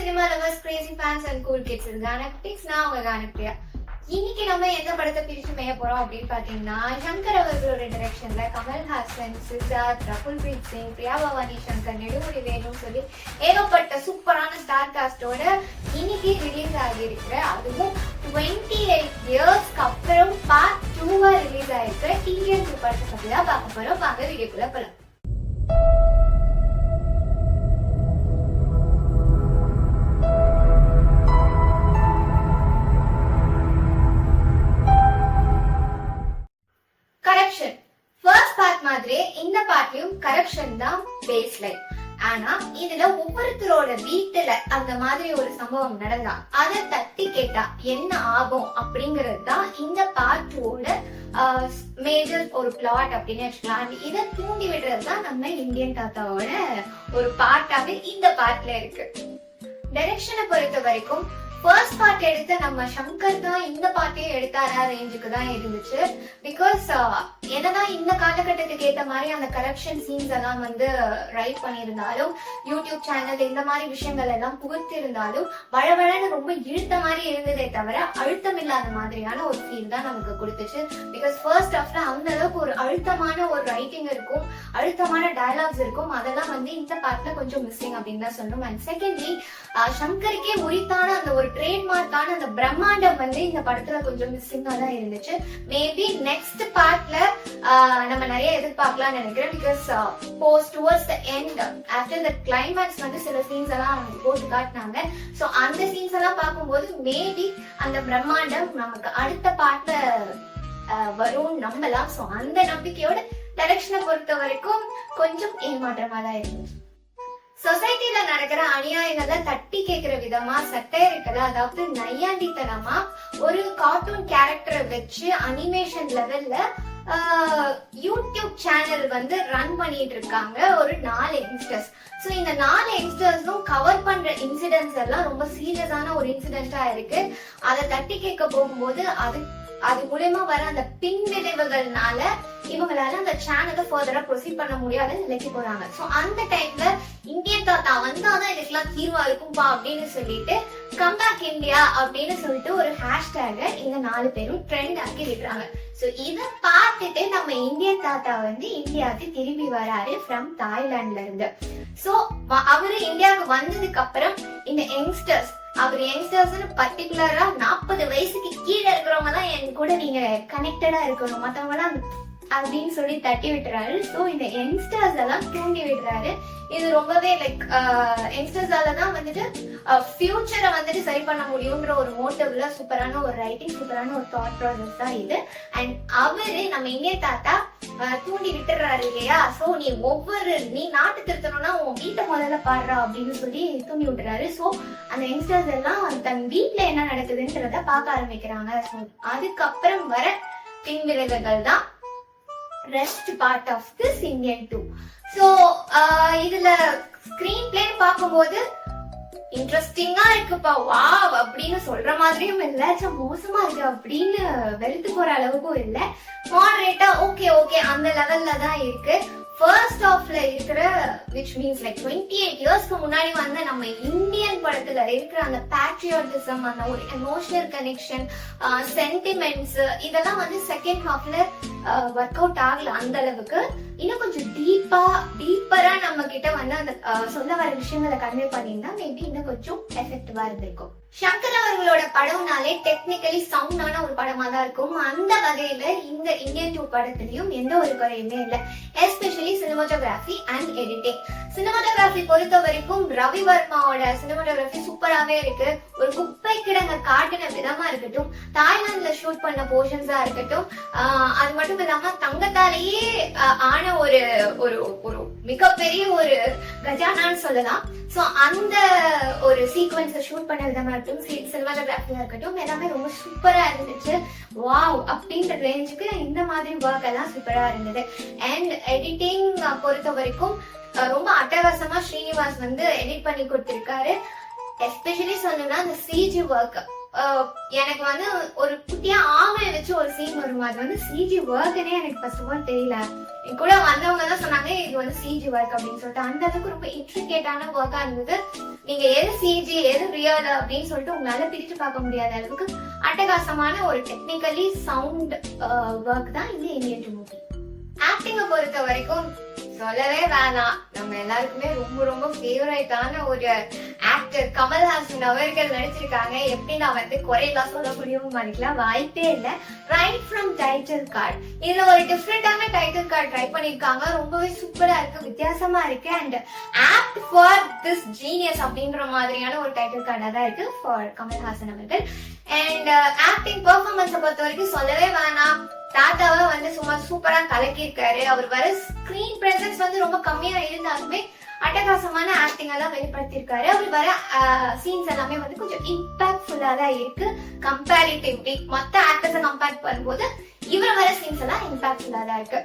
Cinema lovers, Crazy fans and cool kids. இது கானக்டிக்ஸ். நான் உங்க கானக்டியா. இன்னைக்கு நம்ம எந்த படத்தை பிரிச்சு மேய போறோம் அப்படின்னு பாத்தீங்கன்னா, சங்கர் அவர்களோட டைரக்ஷன்ல கமல்ஹாசன், சித்தார்த், ரகுல் பிரீத் சிங், பிரியா பவானி சங்கர், நெடுமுடி வேணும்னு சொல்லி ஏகப்பட்ட சூப்பரான ஸ்டார் காஸ்டோட இன்னைக்கு ரிலீஸ் ஆகியிருக்கிற, அதுவும் 28 இயர்ஸ்க்கு அப்புறம் பார்ட் 2 ரிலீஸ் ஆயிருக்கிற டிஎன் 2 படத்தை பத்தி தான் பார்க்க போறோம். வாங்க வீடியோக்குள்ள போலாம். கரப்ஷன் ஃபர்ஸ்ட் பார்ட் மாதிரியே இந்த பார்ட்லயும் கரப்ஷன் தான் பேஸ் லைன். ஆனா இதுல ஒவ்வொருத்தரோட வீட்டுல அந்த மாதிரி ஒரு சம்பவம் நடந்தா அதை தட்டி கேட்டா என்ன ஆகும் அப்படிங்கறது தான் இந்த பார்ட் 2வோட மேஜர் ஒரு பிளாட் அப்படின்னு வச்சுக்கலாம். இதை தூண்டி விடுறதுதான் நம்ம இந்தியன் தாத்தாவோட ஒரு பார்ட்டாவே இந்த பார்ட்ல இருக்கு. டைரக்ஷனை பொறுத்த வரைக்கும் ஃபர்ஸ்ட் பார்ட் எடுத்த நம்ம சங்கர் தான் இந்த பார்ட்டையும் எடுத்தாரா ரேஞ்சுக்கு தான் இருந்துச்சு. பிகாஸ் என்னதான் இந்த காலகட்டத்துக்கு ஏத்த மாதிரி அந்த கரப்ஷன் சீன்ஸ் எல்லாம் வந்து ரைட் பண்ணியிருந்தாலும், யூடியூப் சேனல் இந்த மாதிரி விஷயங்கள் எல்லாம் புகுத்தி இருந்தாலும் வளவளன்னு ரொம்ப இழுத்த மாதிரி இருந்ததே தவிர அழுத்தம் இல்லாத மாதிரியான ஒரு ஃபீல் தான் நமக்கு கொடுத்துச்சு. பிகாஸ் ஃபர்ஸ்ட் ஹாஃப்ல அந்த அளவுக்கு ஒரு அழுத்தமான ஒரு ரைட்டிங் இருக்கும், அழுத்தமான டயலாக்ஸ் இருக்கும். அதெல்லாம் வந்து இந்த பார்ட்ல கொஞ்சம் மிஸ்ஸிங் அப்படின்னு தான் சொல்லணும். அண்ட் செகண்ட்லி, சங்கருக்கே உரித்தான அந்த ஒரு ட்ரேட்மார்க்கான அந்த பிரம்மாண்டம் வந்து இந்த படத்துல கொஞ்சம் மிஸ்ஸிங்கா தான் இருந்துச்சு. மேபி நெக்ஸ்ட் பார்ட்ல நம்ம நிறைய எதிர்பார்க்கலாம் நினைக்கிறேன். Because post towards the end, after the climax வந்து சில சீன்ஸ் எல்லாம் போட்டு காட்டினாங்க. சோ அந்த சீன்ஸ் எல்லாம் பார்க்கும்போது மேபி அந்த பிரம்மாண்டம் நமக்கு அடுத்த பார்ட்ல வரும் நம்பலாம். சோ அந்த நம்பிக்கையோட டைரக்ஷனை பொறுத்த வரைக்கும் கொஞ்சம் ஏமாற்றமா தான் இருந்துச்சு. சொசைட்டில நடக்கிற அநியாயங்களை தட்டி கேட்கிற விதமா சட்டையர்கள, அதாவது நையாண்டித்தனமா ஒரு கார்ட்டூன் கேரக்டரை வச்சு அனிமேஷன் லெவல்ல யூடியூப் சேனல் வந்து ரன் பண்ணிட்டு இருக்காங்க ஒரு 4 யங்ஸ்டர்ஸ். சோ இந்த 4 யங்ஸ்டர்ஸும் கவர் பண்ற இன்சிடென்ட்ஸ் எல்லாம் ரொம்ப சீரியஸான ஒரு இன்சிடென்டா இருக்கு. அதை தட்டி கேட்க போகும்போது அது மூலமா வர அந்த பின் விளைவுகள்னால இவங்களால அந்த சேனலை ஃபர்தரா ப்ரொசீட் பண்ண முடியாத நிலைக்கு போறாங்க. சோ அந்த டைம்ல இந்தியன் தாத்தா வந்தாதான் இதுக்கெல்லாம் தீர்வா இருக்கும்பா அப்படின்னு சொல்லிட்டு கம்பேக் இந்தியா அப்படின்னு சொல்லிட்டு ஒரு ஹேஷ்டேக இந்த 4 பேரும் ட்ரெண்ட் ஆக்கி விடுறாங்க. சோ இத பார்த்துட்டு நம்ம இந்தியன் தாத்தா வந்து இந்தியாவுக்கு திரும்பி வராரு ஃப்ரம் தாய்லாந்துல இருந்து. சோ அவரு இந்தியாவுக்கு வந்ததுக்கு அப்புறம் இந்த யங்ஸ்டர்ஸ், அவர் யங்ஸ்டர்ஸ் பர்டிகுலரா 40 வயசுக்கு கீழே இருக்கிறவங்க தான் என் கூட நீங்க கனெக்டடா இருக்கணும், மத்தவங்க எல்லாம் அப்படின்னு சொல்லி தட்டி விட்டுறாரு. சோ இந்த யங்ஸ்டர்ஸ் எல்லாம் தூண்டி விடுறாரு. இது ரொம்பவே லைக் யங்ஸ்டர்ஸால தான் வந்துட்டு ஃபியூச்சரை வந்துட்டு சரி பண்ண முடியும்ன்ற ஒரு மோட்டிவ்ல சூப்பரான ஒரு ரைட்டிங், சூப்பரான ஒரு தாட் ப்ராசஸ் தான் இது. அண்ட் அவரு நம்ம இந்தியன் தாத்தா தூண்டி விட்டுறாரு இல்லையா. சோ நீ நாட்டு திருத்தணும்னா உன் வீட்டை முதல்ல பாடுறா அப்படின்னு சொல்லி தூண்டி விட்டுறாரு. சோ அந்த யங்ஸ்டர்ஸ் எல்லாம் தன் வீட்டுல என்ன நடக்குதுன்றத பார்க்க ஆரம்பிக்கிறாங்க. ஸோ அதுக்கப்புறம் வர பின் விளைவுகள் தான் rest part of this Indian 2. So இதுல ஸ்கிரீன் பிளே பார்க்கும்போது இன்ட்ரெஸ்டிங்கா இருக்குப்பா, வாவ் அப்படின்னு சொல்ற மாதிரியும் இல்ல, மோசமா இருக்கு அப்படின்னு வெறுத்து போற அளவுக்கும் இல்ல, மாடரேட்டா ஓகே அந்த லெவல்ல தான் இருக்கு. ஃபர்ஸ்ட் ஹாஃப்ல இருக்கிற which means like 28 இயர்ஸ்க்கு முன்னாடி வந்து நம்ம இந்தியன் படத்துல இருக்கிற அந்த பேட்ரியாட்டிசம், அந்த ஒரு எமோஷனல் கனெக்ஷன், சென்டிமெண்ட்ஸ் இதெல்லாம் வந்து செகண்ட் ஹாஃப்ல ஒர்க் அவுட் ஆகல அந்த அளவுக்கு. இன்னும் கொஞ்சம் டீப்பரா நம்ம கிட்ட வந்து அந்த சொல்ல வர விஷயங்களை கன்வே பண்ணியிருந்தா மேபி இன்னும் கொஞ்சம் எஃபெக்டிவா இருந்திருக்கும். சங்கர் அவர்களோட படம்னாலே டெக்னிக்கலி சவுண்டான ஒரு படமா தான் இருக்கும். அந்த வகையில இந்த இந்தியன் 2 படத்துலயும் எந்த ஒரு குறையுமே இல்லை. Especially cinematography and editing. Cinematography பொறுத்த வரைக்கும் ரவி வர்மாவோட சினிமாட்டோகிராஃபி சூப்பராகவே இருக்கு. ஒரு குப்பை கிடங்க காட்டின விதமா இருக்கட்டும், தாய்லாந்துல ஷூட் பண்ண போர்ஷன்ஸா இருக்கட்டும், அது மட்டும் இல்லாம தங்கத்தாலேயே ஆன ஒரு ஒரு மிகப்பெரிய ஒரு கஜானான்னு சொல்லலாம். சோ அந்த ஒரு சீக்வன்ஸை ஷூட் பண்ண விதமா இருக்கட்டும், சினிமாட்டோகிராஃபியா இருக்கட்டும், எல்லாமே ரொம்ப சூப்பரா இருந்துச்சு. வாவ் அப்படின்ற ரேஞ்சுக்கு இந்த மாதிரி ஒர்க் எல்லாம் சூப்பரா இருந்தது. அண்ட் எடிட்டிங் பொறுத்த வரைக்கும் ரொம்ப அட்டகாசமா ஸ்ரீனிவாஸ் வந்து எடிட் பண்ணி கொடுத்திருக்காரு. எஸ்பெஷலி சொல்லணும்னா அந்த சிஜி ஒர்க் எனக்கு வந்து ஒரு குட்டியா ஆமையை வச்சு ஒரு சீன் வரும். அது வந்து சிஜி ஒர்க்னே எனக்கு ஃபர்ஸ்ட் ஆஃப் ஆல் தெரியல. என் கூட வந்தவங்க தான் சொன்னாங்க இது வந்து சிஜி ஒர்க் அப்படின்னு சொல்லிட்டு. அந்த அளவுக்கு ரொம்ப இன்ட்ரிகேட்டான ஒர்க்கா இருந்தது. நீங்க எது சிஜி எது ரியல் அப்படின்னு சொல்லிட்டு உங்களால பிரிச்சு பார்க்க முடியாத அளவுக்கு அட்டகாசமான ஒரு டெக்னிக்கலி சவுண்ட் ஒர்க் தான் இந்த இந்தியன் மூவி. ஆக்டிங்க பொறுத்த வரைக்கும் சொல்லவே வேணாம். நம்ம எல்லாருக்குமே ரொம்ப ரொம்ப ஃபேவரட்டான ஒரு ஆக்டர் கமல்ஹாசன் அவர்கள் நடிச்சிருக்காங்க. எப்படி நான் வந்து குறையெல்லாம் சொல்ல முடியும் மாதிரிலாம் வாய்ப்பே இல்லை. ரைட் ஃப்ரம் டைட்டில் கார்டு, இதுல ஒரு டிஃப்ரெண்டான டைட்டில் கார்டு ட்ரை பண்ணிருக்காங்க. ரொம்பவே சூப்பரா இருக்கு, வித்தியாசமா இருக்கு. And act for this genius அப்படின்ற மாதிரியான ஒரு டைட்டில் கார்டா தான் இருக்கு ஃபார் கமல்ஹாசன் அவர்கள். அண்ட் ஆக்டிங் பெர்ஃபார்மன்ஸை பொறுத்த வரைக்கும் சொல்லவே வேணாம். தாத்தாவை வந்து சும்மா சூப்பரா கலக்கியிருக்காரு. அவர் வர ஸ்கிரீன் பிரசன்ஸ் வந்து ரொம்ப கம்மியா இருந்தாலுமே அட்டகாசமான ஆக்டிங் எல்லாம் வெளிப்படுத்திருக்காரு. அவர் வர சீன்ஸ் எல்லாமே வந்து கொஞ்சம் இம்பாக்ட்ஃபுல்லா தான் இருக்கு கம்பேரிட்டிவ்லி. மத்த ஆக்டர்ஸை கம்பேர் பண்ணும்போது இவர் வர சீன்ஸ் எல்லாம் இம்பாக்ட்ஃபுல்லா தான் இருக்கு.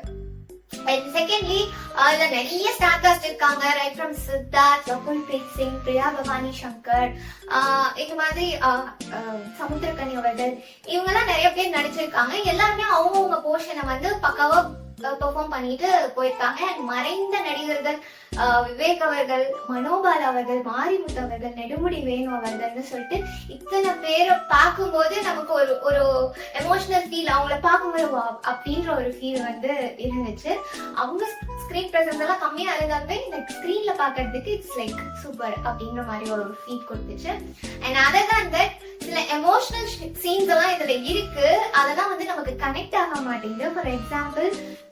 செகண்ட்லி அதுல நிறைய ஸ்டார் காஸ்ட் இருக்காங்க. ரைட் ஃப்ரம் சித்தார்த், ரகுல்பிரீத் சிங், பிரியா பவானி சங்கர், இந்த மாதிரி சமுத்திரக்கனி அவர்கள், இவங்க எல்லாம் நிறைய பேர் நடிச்சிருக்காங்க. எல்லாருமே அவங்கவுங்க போர்ஷனை வந்து பக்காவா பெர்ஃபார்ம் பண்ணிட்டு போயிருக்காங்க. மறைந்த நடிகர்கள் விவேக் அவர்கள், மனோபால் அவர்கள், மாரிமுத்து அவர்கள், நெடுமுடி வேணு அவர்கள்னு சொல்லிட்டு இத்தனை பேரை பார்க்கும்போது நமக்கு ஒரு ஒரு எமோஷனல் ஃபீல், அவங்கள பார்க்கும்போது அப்படின்ற ஒரு ஃபீல் வந்து இருந்துச்சு. அவங்க ஸ்கிரீன் பிரசன்ஸ் எல்லாம் கம்மியா இருந்தாலுமே இந்த ஸ்கிரீன்ல பாக்குறதுக்கு இட்ஸ் லைக் சூப்பர் அப்படின்ற மாதிரி ஒரு ஃபீல் கொடுத்துச்சு. அண்ட் அதர் தான் தட் சில எமோஷனல் சீன்ஸ் எல்லாம் இதுல இருக்கு, அதெல்லாம் வந்து நமக்கு கனெக்ட் ஆக மாட்டேங்குது. ஃபார் எக்ஸாம்பிள்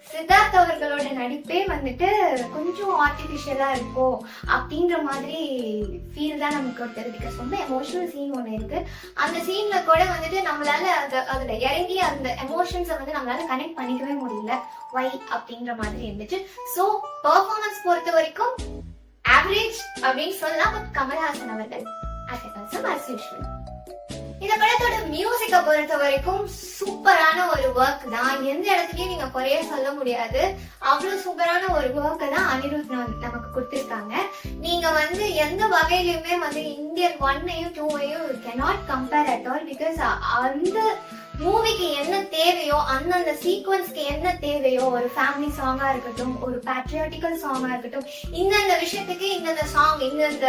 சித்தார்த் அவர்களோட நடிப்பே வந்துட்டு கொஞ்சம் ஆர்டிபிஷியலா இருக்கும் அப்படின்ற மாதிரி ஃபீல் தான் நமக்கு கொடுத்தது. ரொம்ப எமோஷனல் சீன் ஒண்ணு இருக்கு. அந்த சீன்ல கூட வந்துட்டு நம்மளால அதுல இறங்கி அந்த எமோஷன்ஸை வந்து நம்மளால கனெக்ட் பண்ணிக்கவே முடியல. வை அப்படின்ற மாதிரி இருந்துச்சு. சோ பெர்ஃபார்மன்ஸ் பொறுத்த வரைக்கும் ஆவரேஜ் அப்படின்னு சொல்லலாம். பட் கமல்ஹாசன் அவர்கள் அட்டகாசம் as usual. இந்த படத்தோட மியூசிக்க பொறுத்த வரைக்கும் சூப்பரான ஒரு ஒர்க் தான். எந்த இடத்துலயும் நீங்க குறைய சொல்ல முடியாது. அவ்வளவு சூப்பரான ஒரு ஒர்க் தான் அனிருத் நமக்கு கொடுத்திருக்காங்க. நீங்க வந்து எந்த வகையிலுமே வந்து இந்தியன் 1ஐயும் 2ஐயும் cannot compare at all. Because அந்த மூவிக்கு என்ன தேவையோ, அந்தந்த சீக்வன்ஸ்க்கு என்ன தேவையோ, ஒரு ஃபேமிலி சாங்கா இருக்கட்டும், ஒரு பேட்ரியாட்டிக்கல் சாங்கா இருக்கட்டும், இந்த விஷயத்துக்கு இந்த சாங் இந்த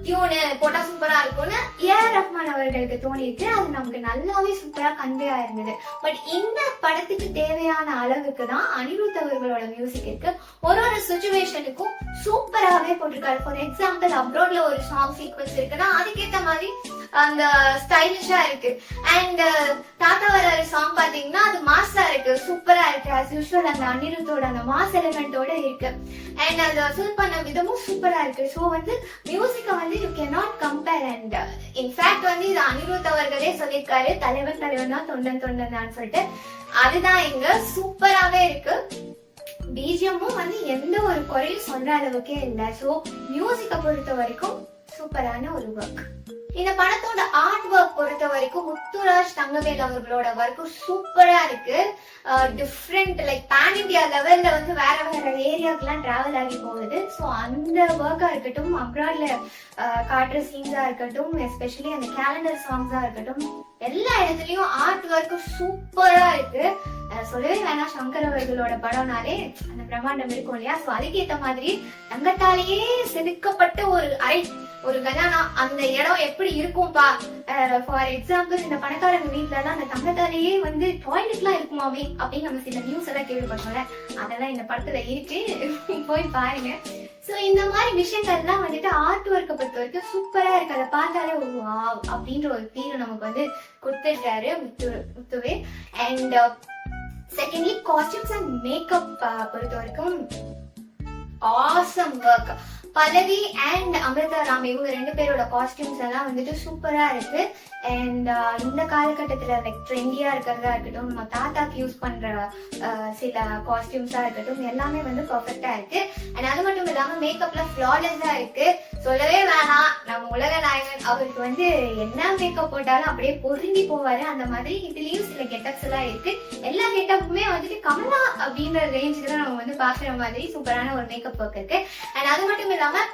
டியூனு போட்டா சூப்பரா இருக்கும்னு ஏஆர் ரஹ்மான் அவர்களுக்கு தோணிருக்கு. அது நமக்கு நல்லாவே சூப்பரா கன்வே ஆயிருந்தது. பட் இந்த படத்துக்கு தேவையான அளவுக்கு தான் அனிருத் அவர்களோட மியூசிக் இருக்கு. ஒரு ஒரு சிச்சுவேஷனுக்கும் சூப்பராகவே போட்டிருக்காரு. ஃபார் எக்ஸாம்பிள் அப்ரோட்ல ஒரு சாங் சீக்வன்ஸ் இருக்குன்னா அதுக்கேற்ற மாதிரி அந்த ஸ்டைலிஷா இருக்கு. அண்ட் தாத்தா வர சாங் பாத்தீங்கன்னா அது மாஸா இருக்கு, சூப்பரா இருக்கு. as usual அந்த அனிருத்தோட அந்த மாஸ் எலிமெண்டோட இருக்கு. அண்ட் அதை ஃபில் பண்ண விதமும் சூப்பரா இருக்கு. ஸோ வந்து மியூசிக்கை வந்து you cannot compare. And in fact வந்து இது அனிருத் அவர்களே சொல்லியிருக்காரு, தலைவன் தலைவன் தான் தொண்டன் தொண்டன் தான் சொல்லிட்டு. அதுதான் இங்க சூப்பராவே இருக்கு. பிஜிஎம்மும் வந்து எந்த ஒரு குறையும் சொல்ற அளவுக்கே இல்லை. ஸோ மியூசிக்கை பொறுத்த வரைக்கும் சூப்பரான ஒரு ஒர்க். இந்த படத்தோட ஆர்ட் ஒர்க் பொறுத்த வரைக்கும் முத்துராஜ் தங்கவேல் அவர்களோட ஒர்க் சூப்பரா இருக்கு. டிஃப்ரெண்ட் லைக் பேன் இந்தியா லெவல்ல வந்து வேற வேற ஏரியாக்கெல்லாம் டிராவல் ஆகி போகுது. ஸோ அந்த ஒர்க்கா இருக்கட்டும், அப்ராட்ல காட்டுற சீன்ஸா இருக்கட்டும், எஸ்பெஷலி அந்த கேலண்டர் சாங்ஸா இருக்கட்டும், எல்லா இடத்துலயும் ஆர்ட் ஒர்க் சூப்பரா இருக்கு. சொல்லவே வேணாம், சங்கர் அவர்களோட படம்னாலே அந்த பிரம்மாண்டம் இருக்கும் இல்லையா? ஸோ அதுக்கேற்ற மாதிரி தங்கத்தாலேயே செதுக்கப்பட்ட ஒரு கல்யாணம் அந்த இடம் எப்படி இருக்கும்பா. ஃபார் எக்ஸாம்பிள் இந்த பணக்காரங்க வீட்டுல எல்லாம் அந்த தங்கத்தாலேயே வந்து டாய்லெட் எல்லாம் இருக்குமாவே அப்படின்னு நம்ம சில நியூஸ் எல்லாம் கேள்விப்பட்டோம்ல, அதெல்லாம் இந்த படத்துல இருக்கு, போய் பாருங்க. சோ இந்த மாதிரி விஷயங்கள்லாம் வந்துட்டு ஆர்ட் ஒர்க்கை பொறுத்த வரைக்கும் சூப்பரா இருக்கு. அதை பார்த்தாலே ஒரு வாவ் அப்படின்ற ஒரு ஃபீல் நமக்கு வந்து கொடுத்துருக்காரு முத்துவே. And secondly costumes and makeup பொறுத்த வரைக்கும் awesome work. Pallavi and Amritha Ram இவங்க ரெண்டு பேரோட காஸ்டியூம்ஸ் எல்லாம் வந்துட்டு சூப்பரா இருக்கு. அண்ட் இந்த காலகட்டத்துல லைக் ட்ரெண்டியா இருக்கிறதா இருக்கட்டும், நம்ம தாத்தாக்கு யூஸ் பண்ற சில காஸ்டியூம்ஸா இருக்கட்டும், எல்லாமே வந்து பர்ஃபெக்டா இருக்கு. அண்ட் அது மட்டும் இல்லாம மேக்கப்ல ஃபிளாலெஸ்ஸா இருக்கு. சொல்லவே வேணாம், நம்ம உலக நாயகன் அவருக்கு வந்து என்ன மேக்கப் போட்டாலும் அப்படியே பொருந்தி போவாரு. அந்த மாதிரி இதுலயும் சில கெட்டப்ஸ் எல்லாம் இருக்கு. எல்லா கெட்டப்புமே வந்துட்டு கமலா அப்படின்ற ரேஞ்சுக்கு தான் நம்ம வந்து பாக்குற மாதிரி சூப்பரான ஒரு மேக்கப் ஒர்க் இருக்கு. அண்ட் அது மட்டும் இல்லாம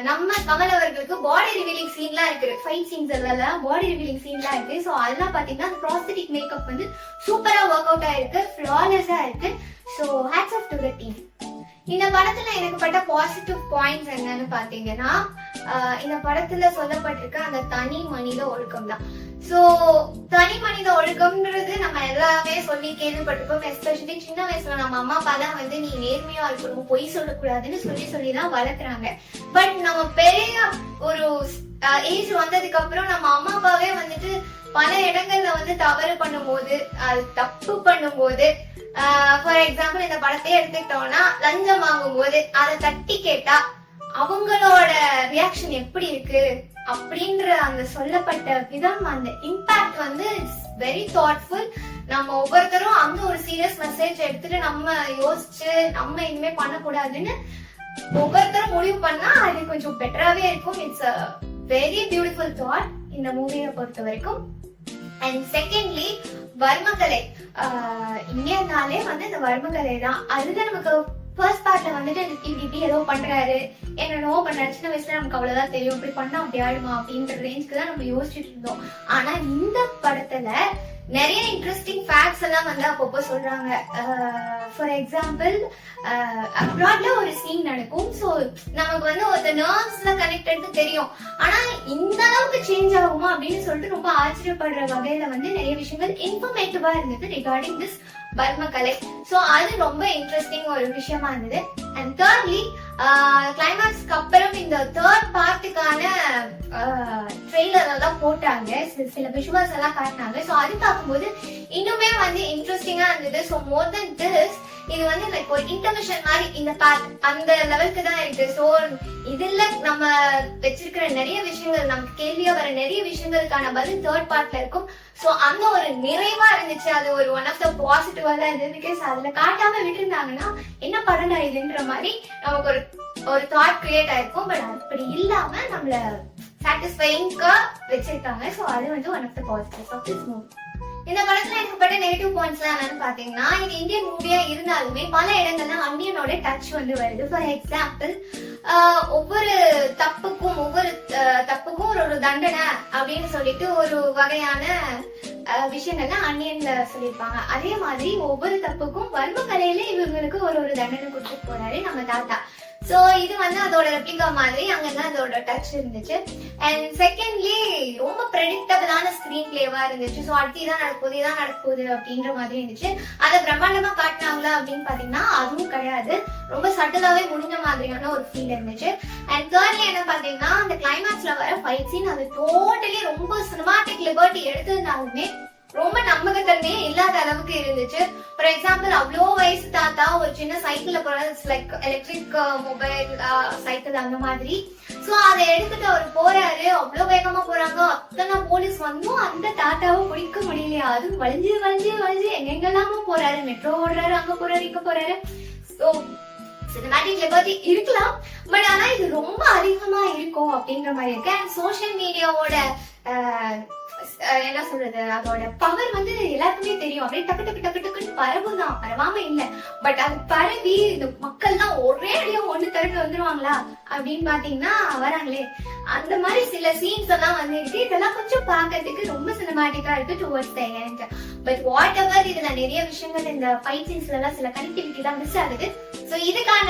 நம்ம கமல் அவர்களுக்கு பாடி ரிவீலிங் சீன்லாம் இருக்கு, ஃபைட் சீன்ஸ் எல்லாம் பாடி ரிவீலிங் சீன்லாம் இருக்கு. சோ அதெல்லாம் பாத்தீங்கன்னா ப்ராஸ்தட்டிக் மேக்கப் வந்து சூப்பரா ஒர்க் அவுட் ஆயிருக்கு, ஃபிளாலெஸ்ஸா இருக்கு. So hats off to the team. இந்த படத்துல எனக்கு பட்ட பாசிட்டிவ் பாயிண்ட்ஸ் என்னன்னு பாத்தீங்கன்னா, இந்த படத்துல சொல்லப்பட்டிருக்க அந்த தனி மனித ஒழுக்கம் தான். சோ தனி மனித ஒழுக்கம்ன்றது நம்ம எல்லாமே சொல்லி கேள்விப்பட்டிருப்போம். எஸ்பெஷலி சின்ன வயசுல நம்ம அம்மா அப்பா தான் வந்து நீ நேர்மையா இருக்கணும், பொய் சொல்லக்கூடாதுன்னு சொல்லிதான் வளர்க்குறாங்க. பட் நம்ம பெரிய ஒரு ஏஜ் வந்ததுக்கு அப்புறம் நம்ம அம்மா அப்பாவே வந்துட்டு பல இடங்கள்ல வந்து தவறு பண்ணும்போது, அது தப்பு பண்ணும்போது, ஃபார் எக்ஸாம்பிள் இந்த படத்தையே எடுத்துக்கிட்டோம்னா லஞ்சம் வாங்கும் போது அதை தட்டி கேட்டா அவங்களோட ரியாக்ஷன் எப்படி இருக்கு அப்படின்ற அந்த சொல்லப்பட்ட விதம், அந்த இம்பாக்ட் வந்து வெரி தாட்ஃபுல். நம்ம ஒவ்வொருத்தரும் அந்த ஒரு சீரியஸ் மெசேஜ் எடுத்துட்டு நம்ம யோசிச்சு நம்ம இனிமே பண்ணக்கூடாதுன்னு ஒவ்வொருத்தரும் முடிவு பண்ணா அது கொஞ்சம் பெட்டராவே இருக்கும். It's a very beautiful thought இந்த மூவியை பொறுத்த வரைக்கும். அண்ட் செகண்ட்லி வர்மகலை, இந்தியானாலே வந்து இந்த வர்மகலை தான். அதுதான் நமக்கு ஃபர்ஸ்ட் பார்ட்ல வந்துட்டு இப்படி ஏதோ பண்றாரு, என்னென்னவோ பண்றாரு, சின்ன வயசுல நமக்கு அவ்வளவுதான் தெரியும், இப்படி பண்ணா அப்படி ஆயிடுமா அப்படின்ற ரேஞ்சுக்கு தான் நம்ம யோசிச்சுட்டு இருந்தோம். ஆனா இந்த படத்துல நிறைய இன்ட்ரெஸ்டிங் ஃபேக்ட்ஸ் எல்லாம் வந்து அப்பப்போ சொல்றாங்க. ஃபார் எக்ஸாம்பிள் அப்ராட்ல ஒரு சீன் நடக்கும். சோ நமக்கு வந்து ஒரு நர்வ்ஸ்ல கனெக்டட் தெரியும். ஆனா இந்த அளவுக்கு சேஞ்ச் ஆகுமா அப்படின்னு சொல்லிட்டு ரொம்ப ஆச்சரியப்படுற வகையில வந்து நிறைய விஷயங்கள் இன்ஃபர்மேட்டிவா இருந்தது ரிகார்டிங் திஸ் வர்மகலை. சோ அது ரொம்ப இன்ட்ரெஸ்டிங் ஒரு விஷயமா இருந்தது. அண்ட் தேர்ட்லி கிளைமேக்ஸ்க்கு அப்புறம் இந்த தேர்ட் பார்ட்டுக்கான ட்ரெய்லர் எல்லாம் போட்டாங்க, சில விஷுவல்ஸ் எல்லாம் காட்டினாங்க. சோ அது பார்க்கும்போது இன்னுமே வந்து இன்ட்ரெஸ்டிங்கா இருந்தது. சோ மோர் தென் திஸ் இது வந்து லைக் ஒரு இன்டர்மிஷன் மாதிரி இந்த பார்ட் அந்த லெவலுக்கு தான் இருக்கு. சோ இதுல நம்ம வச்சிருக்கிற நிறைய விஷயங்கள், நமக்கு கேள்வியா வர நிறைய விஷயங்களுக்கான பதில் தேர்ட் பார்ட்ல இருக்கும். சோ அந்த ஒரு நிறைவா இருந்துச்சு. அது ஒரு ஒன் ஆஃப் த பாசிட்டிவா தான் இருந்தது. பிகாஸ் அதுல காட்டாம விட்டுருந்தாங்கன்னா என்ன படம் இதுன்ற மாதிரி நமக்கு ஒரு தாட் கிரியேட் ஆயிருக்கும். பட் அப்படி இல்லாம நம்மள சாட்டிஸ்ஃபைங்கா வச்சிருக்காங்க. சோ அது வந்து one of the positives of this movie. இந்த படத்துல எனக்கு பட்ட நெகட்டிவ் பாயிண்ட்ஸ் எல்லாம் என்னன்னு பாத்தீங்கன்னா, இது இந்தியன் மூவியா இருந்தாலுமே பல இடங்கள்ல அந்தியனோட டச் வந்து வருது. ஃபார் எக்ஸாம்பிள் ஒவ்வொரு தப்புக்கும் ஒரு தண்டனை அப்படின்னு சொல்லிட்டு ஒரு வகையான விஷயங்கள்லாம் அந்நியன்ல சொல்லியிருப்பாங்க. அதே மாதிரி ஒவ்வொரு தப்புக்கும் வர்மகலையில இவங்களுக்கு ஒரு தண்டனை கொடுத்துட்டு போறாரு நம்ம தாத்தா. சோ இது வந்து அதோட ரெப்ளிகா மாதிரி அங்கதான் அதோட டச் இருந்துச்சு. அண்ட் செகண்ட்லி ரொம்ப ப்ரெடிக்டபிளான ஸ்கிரீன் பிளேவா இருந்துச்சு. சோ அடுத்து இதான் நடக்குது அப்படின்ற மாதிரி இருந்துச்சு. அதை பிரம்மாண்டமா காட்டினாங்களா அப்படின்னு பாத்தீங்கன்னா அதுவும் கிடையாது. ரொம்ப சட்டலாவே முடிஞ்ச மாதிரியான ஒரு ஃபீல் இருந்துச்சு. அண்ட் தேர்ட்லி என்ன பாத்தீங்கன்னா, அந்த கிளைமேக்ஸ்ல வர ஃபைட் சீன் அது டோட்டலி ரொம்ப சினிமாட்டிக் லிபர்ட்டி எடுத்திருந்தாலுமே ரொம்ப நம்பகத்தன்மையே இல்லாத அளவுக்கு இருந்துச்சு. ஃபார் எக்ஸாம்பிள் அவ்வளோ வயசு தாத்தா ஒரு சின்ன சைக்கிள்ல போறது, லைக் எலக்ட்ரிக் மொபைல் சைக்கிள் அந்த மாதிரி. சோ அதை எடுத்துட்டு அவர் போறாரு, அவ்வளவு வேகமா போறாங்க. அத்தனை போலீஸ் வந்தும் அந்த தாத்தாவை பிடிக்க முடியலையா. அதுவும் வளைஞ்சு எங்கெல்லாமோ போறாரு, மெட்ரோ ஓடுறாரு, அங்க போறாரு, இங்க போறாரு. சோ சினிமாட்டிக் லிபர்ட்டி இருக்கலாம், பட் ஆனா இது ரொம்ப அதிகமா இருக்கும் அப்படின்ற மாதிரி இருக்கு. அண்ட் சோசியல் மீடியாவோட என்ன சொல்றது, அதோட பவர் வந்து எல்லாருக்குமே தெரியும். அப்படியே டக்குன்னு பரவுதான், பரவாம இல்ல. பட் அது பரவி இந்த மக்கள் தான் ஒரே அடியா ஒண்ணு தடுத்து வந்துருவாங்களா அப்படின்னு பாத்தீங்கன்னா வராங்களே. அந்த மாதிரி சில சீன்ஸ் எல்லாம் வந்து இருக்கு. இதெல்லாம் கொஞ்சம் பாக்கிறதுக்கு ரொம்ப சினிமாட்டிக்கா இருக்கு towards the end. But whatever இதுல நிறைய விஷயங்கள் இந்த ஃபைட் சீன்ஸ்ல எல்லாம் சில கனெக்டிவிட்டி தான் மிஸ் ஆகுது. சோ இதுக்கான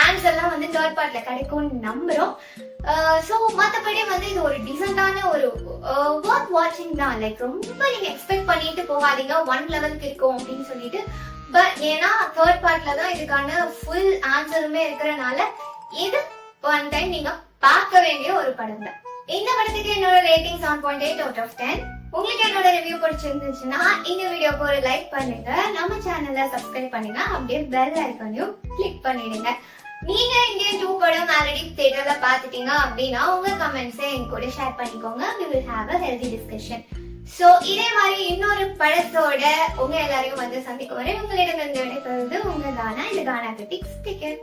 ஆன்சர்லாம் வந்து தேர்ட் பார்ட்ல கிடைக்கும்னு நம்புறோம். சோ மத்தபடி வந்து இது ஒரு டீசென்டான ஒரு வொர்த் வாட்சிங் தான். லைக் ரொம்ப நீங்க எக்ஸ்பெக்ட் பண்ணிட்டு போகாதீங்க ஒன் லெவலுக்கு இருக்கும் அப்படின்னு சொல்லிட்டு. பட் ஏன்னா தேர்ட் பார்ட்ல தான் இதுக்கான ஃபுல் ஆன்சருமே இருக்கிறனால இது ஒன் டைம் நீங்க பார்க்க வேண்டிய ஒரு படம் தான். இந்த படத்துக்கு என்னோட ரேட்டிங் 7.8 out of 10. உங்களுக்கு என்னோட ரிவ்யூ பிடிச்சிருந்துச்சுன்னா இந்த வீடியோக்கு ஒரு லைக் பண்ணுங்க, நம்ம சேனலை சப்ஸ்கிரைப் பண்ணுங்க, அப்படியே பெல் ஐகானையும் கிளிக் பண்ணிடுங்க. நீங்க இந்தியன் 2 படம் ஆல்ரெடி தியேட்டர்ல பாத்துட்டீங்க அப்படின்னா உங்க கமெண்ட்ஸை என் கூட ஷேர் பண்ணிக்கோங்க. we will have a healthy discussion. So இதே மாதிரி இன்னொரு படத்தோட உங்க எல்லாரையும் வந்து சந்திக்க வரை உங்களிடம் இருந்து விடைபெறுவது உங்க கானா. இது கானா கிரிட்டிக்ஸ். Take care.